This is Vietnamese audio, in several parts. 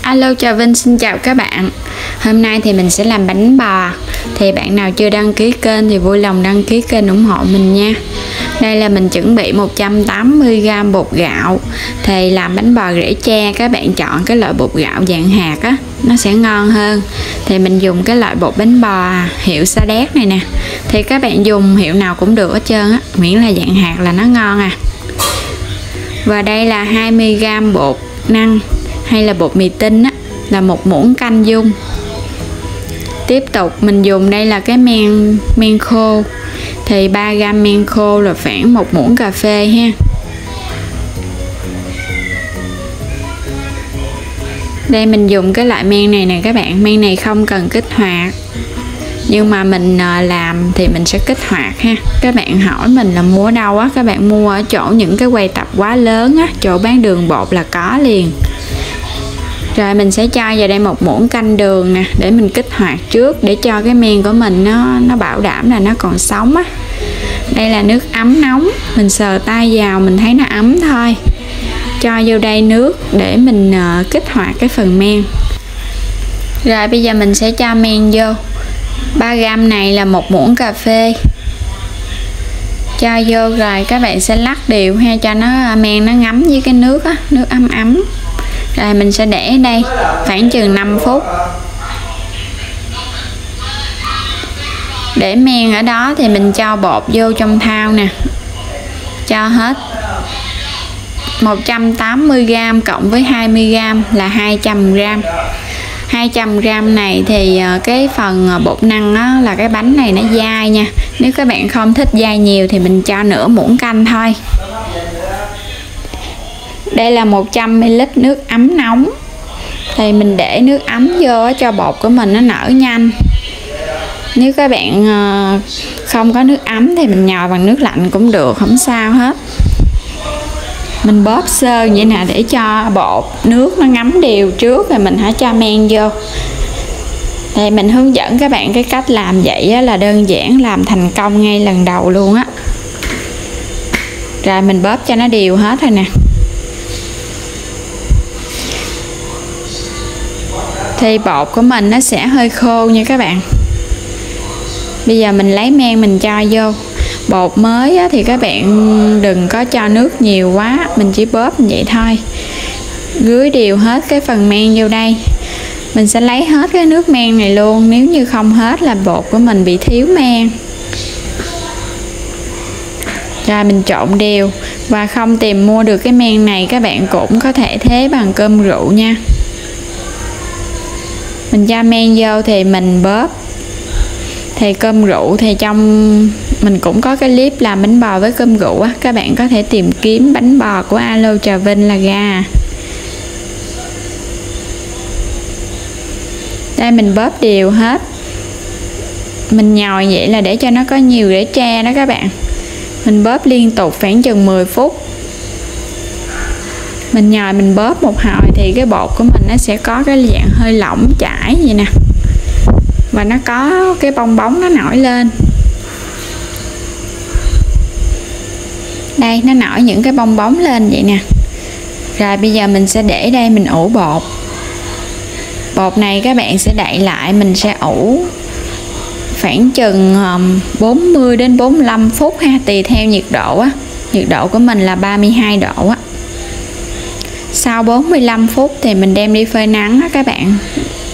Alo, chào Vinh, xin chào các bạn. Hôm nay thì mình sẽ làm bánh bò. Thì bạn nào chưa đăng ký kênh thì vui lòng đăng ký kênh ủng hộ mình nha. Đây là mình chuẩn bị 180g bột gạo. Thì làm bánh bò rễ tre các bạn chọn cái loại bột gạo dạng hạt á, nó sẽ ngon hơn. Thì mình dùng cái loại bột bánh bò hiệu Sa Đéc này nè. Thì các bạn dùng hiệu nào cũng được hết trơn á, miễn là dạng hạt là nó ngon à. Và đây là 20g bột năng hay là bột mì tinh á, là 1 muỗng canh dung. Tiếp tục mình dùng đây là cái men khô. Thì 3g men khô là khoảng 1 muỗng cà phê ha. Đây mình dùng cái loại men này nè các bạn. Men này không cần kích hoạt, nhưng mà mình làm thì mình sẽ kích hoạt ha. Các bạn hỏi mình là mua ở đâu á, các bạn mua ở chỗ những cái quầy tạp hóa lớn á, chỗ bán đường bột là có liền. Rồi mình sẽ cho vào đây 1 muỗng canh đường nè, để mình kích hoạt trước, để cho cái men của mình nó bảo đảm là nó còn sống á. Đây là nước ấm nóng, mình sờ tay vào mình thấy nó ấm thôi. Cho vô đây nước để mình kích hoạt cái phần men. Rồi bây giờ mình sẽ cho men vô. 3g này là 1 muỗng cà phê. Cho vô rồi các bạn sẽ lắc đều ha, cho nó men nó ngấm với cái nước á, nước ấm ấm. Rồi mình sẽ để ở đây khoảng chừng 5 phút. Để men ở đó thì mình cho bột vô trong thau nè. Cho hết 180g cộng với 20g là 200g. 200g này thì cái phần bột năng á, là cái bánh này nó dai nha. Nếu các bạn không thích dai nhiều thì mình cho nửa muỗng canh thôi. Đây là 100ml nước ấm nóng. Thì mình để nước ấm vô cho bột của mình nó nở nhanh. Nếu các bạn không có nước ấm thì mình nhồi bằng nước lạnh cũng được, không sao hết. Mình bóp sơ vậy nè, để cho bột nước nó ngấm đều trước rồi mình hãy cho men vô. Thì mình hướng dẫn các bạn cái cách làm vậy á, là đơn giản, làm thành công ngay lần đầu luôn á. Rồi mình bóp cho nó đều hết rồi nè. Thì bột của mình nó sẽ hơi khô nha các bạn. Bây giờ mình lấy men mình cho vô. Bột mới á, thì các bạn đừng có cho nước nhiều quá, mình chỉ bóp vậy thôi. Rưới đều hết cái phần men vô đây. Mình sẽ lấy hết cái nước men này luôn, nếu như không hết là bột của mình bị thiếu men. Rồi mình trộn đều. Và không tìm mua được cái men này, các bạn cũng có thể thế bằng cơm rượu nha. Mình cho men vô thì mình bóp. Thì cơm rượu thì trong mình cũng có cái clip làm bánh bò với cơm rượu á, các bạn có thể tìm kiếm bánh bò của Alo Trà Vinh là ra. Đây mình bóp đều hết. Mình nhồi vậy là để cho nó có nhiều rễ tre đó các bạn. Mình bóp liên tục khoảng chừng 10 phút. Mình nhồi mình bóp một hồi thì cái bột của mình nó sẽ có cái dạng hơi lỏng chảy vậy nè. Và nó có cái bong bóng nó nổi lên. Đây, nó nổi những cái bong bóng lên vậy nè. Rồi bây giờ mình sẽ để đây mình ủ bột. Bột này các bạn sẽ đậy lại, mình sẽ ủ khoảng chừng 40 đến 45 phút ha, tùy theo nhiệt độ á. Nhiệt độ của mình là 32 độ á. Sau 45 phút thì mình đem đi phơi nắng á các bạn.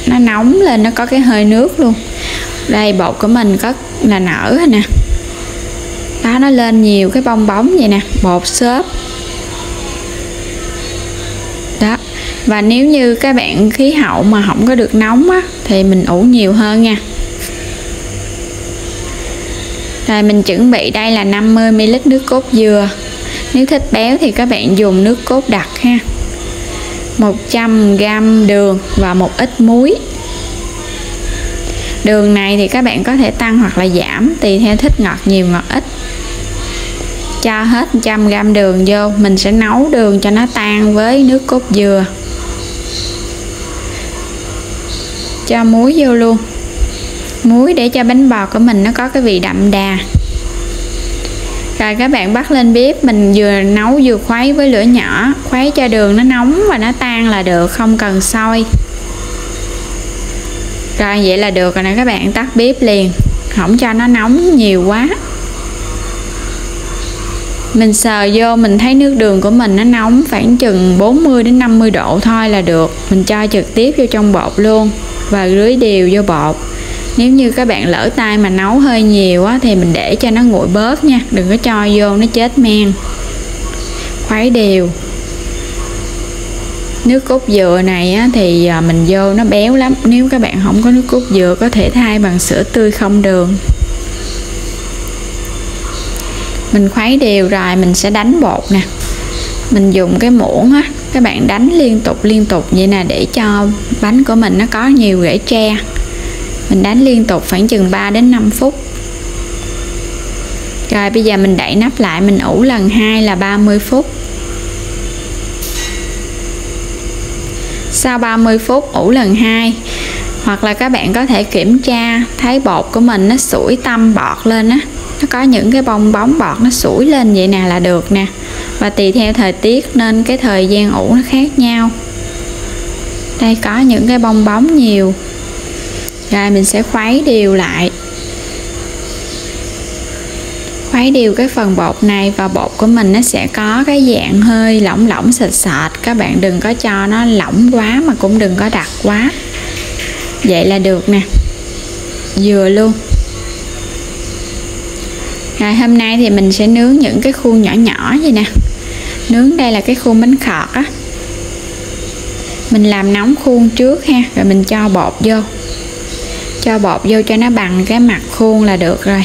Nó nóng lên, nó có cái hơi nước luôn. Đây bột của mình có là nở rồi nè. Đó, nó lên nhiều cái bong bóng vậy nè, bột xốp. Đó. Và nếu như các bạn khí hậu mà không có được nóng á, thì mình ủ nhiều hơn nha. Rồi mình chuẩn bị đây là 50ml nước cốt dừa. Nếu thích béo thì các bạn dùng nước cốt đặc ha. 100g đường và một ít muối. Đường này thì các bạn có thể tăng hoặc là giảm, tùy theo thích ngọt nhiều ngọt ít. Cho hết 100g đường vô, mình sẽ nấu đường cho nó tan với nước cốt dừa. Cho muối vô luôn. Muối để cho bánh bò của mình nó có cái vị đậm đà. Rồi các bạn bắt lên bếp, mình vừa nấu vừa khuấy với lửa nhỏ, khuấy cho đường nó nóng và nó tan là được, không cần sôi. Rồi vậy là được rồi nè các bạn, tắt bếp liền, không cho nó nóng nhiều quá. Mình sờ vô mình thấy nước đường của mình nó nóng khoảng chừng 40 đến 50 độ thôi là được. Mình cho trực tiếp vô trong bột luôn và rưới đều vô bột. Nếu như các bạn lỡ tay mà nấu hơi nhiều á, thì mình để cho nó nguội bớt nha, đừng có cho vô nó chết men. Khuấy đều. Nước cốt dừa này á, thì mình vô nó béo lắm. Nếu các bạn không có nước cốt dừa có thể thay bằng sữa tươi không đường. Mình khuấy đều rồi mình sẽ đánh bột nè. Mình dùng cái muỗng á, các bạn đánh liên tục vậy nè, để cho bánh của mình nó có nhiều rễ tre. Mình đánh liên tục khoảng chừng 3 đến 5 phút. Rồi bây giờ mình đậy nắp lại, mình ủ lần 2 là 30 phút. Sau 30 phút ủ lần 2, hoặc là các bạn có thể kiểm tra thấy bột của mình nó sủi tăm bọt lên á, nó có những cái bong bóng bọt nó sủi lên vậy nè là được nè. Và tùy theo thời tiết nên cái thời gian ủ nó khác nhau. Đây có những cái bong bóng nhiều. Rồi mình sẽ khuấy đều lại. Khuấy đều cái phần bột này và bột của mình nó sẽ có cái dạng hơi lỏng lỏng sệt sệt. Các bạn đừng có cho nó lỏng quá mà cũng đừng có đặc quá. Vậy là được nè. Vừa luôn. Rồi hôm nay thì mình sẽ nướng những cái khuôn nhỏ nhỏ vậy nè. Nướng đây là cái khuôn bánh khọt á. Mình làm nóng khuôn trước ha, rồi mình cho bột vô. Cho bột vô cho nó bằng cái mặt khuôn là được rồi.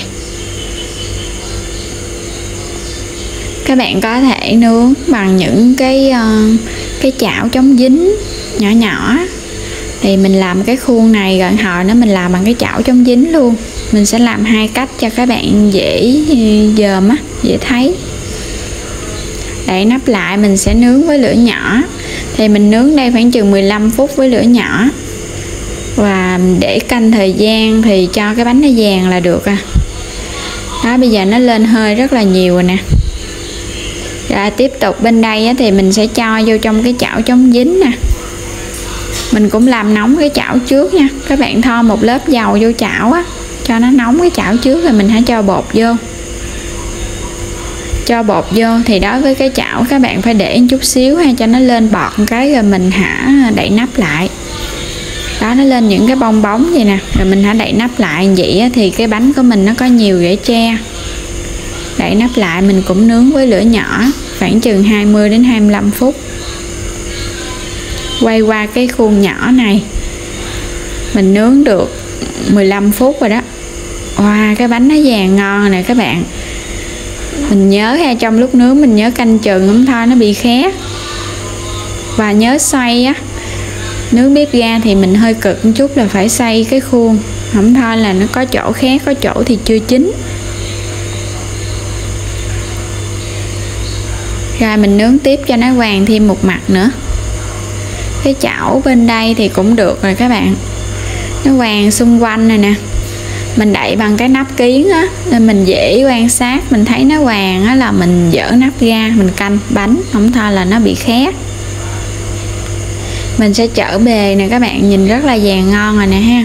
Các bạn có thể nướng bằng những cái chảo chống dính nhỏ nhỏ. Thì mình làm cái khuôn này rồi hồi nữa mình làm bằng cái chảo chống dính luôn. Mình sẽ làm 2 cách cho các bạn dễ dòm á, dễ thấy. Đậy nắp lại mình sẽ nướng với lửa nhỏ. Thì mình nướng đây khoảng chừng 15 phút với lửa nhỏ. Và để canh thời gian thì cho cái bánh nó vàng là được à. Đó, bây giờ nó lên hơi rất là nhiều rồi nè. Rồi tiếp tục bên đây á, thì mình sẽ cho vô trong cái chảo chống dính nè. Mình cũng làm nóng cái chảo trước nha. Các bạn thoa một lớp dầu vô chảo á, cho nó nóng cái chảo trước rồi mình hãy cho bột vô. Cho bột vô thì đối với cái chảo các bạn phải để một chút xíu ha, cho nó lên bọt một cái rồi mình hãy đậy nắp lại. Đó, nó lên những cái bong bóng vậy nè, rồi mình hãy đậy nắp lại. Vậy á, thì cái bánh của mình nó có nhiều rễ tre. Đậy nắp lại mình cũng nướng với lửa nhỏ khoảng chừng 20 đến 25 phút. Quay qua cái khuôn nhỏ này. Mình nướng được 15 phút rồi đó. Wow, cái bánh nó vàng ngon rồi nè các bạn. Mình nhớ ha, trong lúc nướng mình nhớ canh chừng không thôi nó bị khét. Và nhớ xoay á. Nướng bếp ga thì mình hơi cực một chút là phải xoay cái khuôn, không thôi là nó có chỗ khét, có chỗ thì chưa chín. Rồi mình nướng tiếp cho nó vàng thêm một mặt nữa. Cái chảo bên đây thì cũng được rồi các bạn. Nó vàng xung quanh này nè. Mình đậy bằng cái nắp kiến á, nên mình dễ quan sát. Mình thấy nó vàng á là mình dỡ nắp ra, mình canh bánh, không thôi là nó bị khét. Mình sẽ chở bề nè các bạn, nhìn rất là vàng ngon rồi nè ha.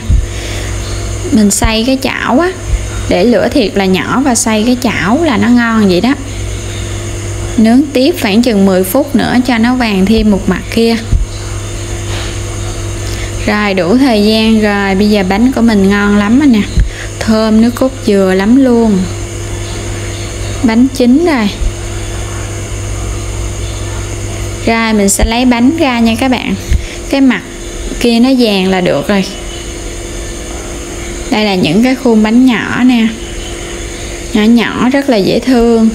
Mình xay cái chảo á, để lửa thiệt là nhỏ và xay cái chảo là nó ngon vậy đó. Nướng tiếp khoảng chừng 10 phút nữa cho nó vàng thêm một mặt kia. Rồi đủ thời gian rồi, bây giờ bánh của mình ngon lắm rồi nè. Thơm nước cốt dừa lắm luôn. Bánh chín rồi. Rồi mình sẽ lấy bánh ra nha các bạn. Cái mặt kia nó vàng là được rồi. Đây là những cái khuôn bánh nhỏ nè. Nhỏ nhỏ rất là dễ thương.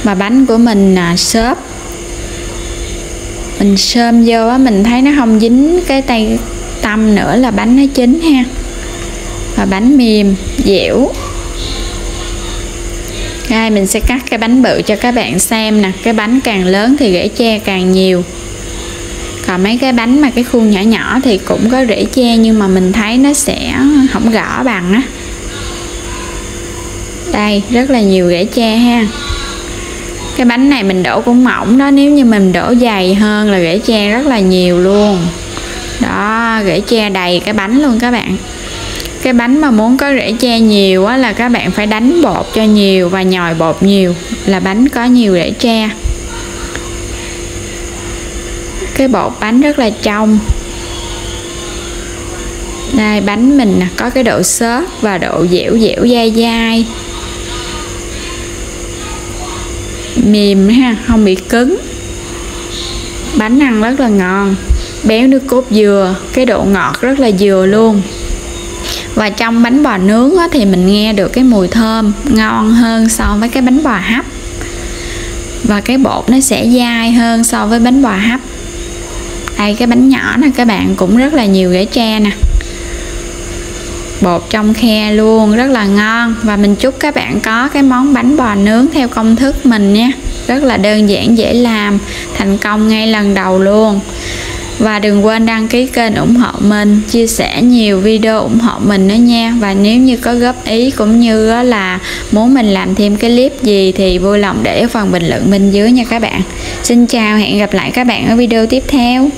Mà bánh của mình xốp. Mình xơm vô á, mình thấy nó không dính cái tay tăm nữa là bánh nó chín ha. Và bánh mềm, dẻo. Đây mình sẽ cắt cái bánh bự cho các bạn xem nè. Cái bánh càng lớn thì rễ tre càng nhiều. Còn mấy cái bánh mà cái khuôn nhỏ nhỏ thì cũng có rễ tre, nhưng mà mình thấy nó sẽ không rõ bằng á. Đây rất là nhiều rễ tre ha. Cái bánh này mình đổ cũng mỏng đó, nếu như mình đổ dày hơn là rễ tre rất là nhiều luôn. Đó, rễ tre đầy cái bánh luôn các bạn. Cái bánh mà muốn có rễ tre nhiều á là các bạn phải đánh bột cho nhiều và nhồi bột nhiều là bánh có nhiều rễ tre. Cái bột bánh rất là trong. Đây, bánh mình có cái độ xốp và độ dẻo dẻo dai dai, mềm ha, không bị cứng. Bánh ăn rất là ngon, béo nước cốt dừa, cái độ ngọt rất là dừa luôn. Và trong bánh bò nướng á, thì mình nghe được cái mùi thơm ngon hơn so với cái bánh bò hấp. Và cái bột nó sẽ dai hơn so với bánh bò hấp. Đây, cái bánh nhỏ nè các bạn, cũng rất là nhiều rễ tre nè. Bột trong khe luôn, rất là ngon. Và mình chúc các bạn có cái món bánh bò nướng theo công thức mình nha. Rất là đơn giản, dễ làm, thành công ngay lần đầu luôn. Và đừng quên đăng ký kênh ủng hộ mình, chia sẻ nhiều video ủng hộ mình nữa nha. Và nếu như có góp ý cũng như là muốn mình làm thêm cái clip gì thì vui lòng để ở phần bình luận bên dưới nha các bạn. Xin chào, hẹn gặp lại các bạn ở video tiếp theo.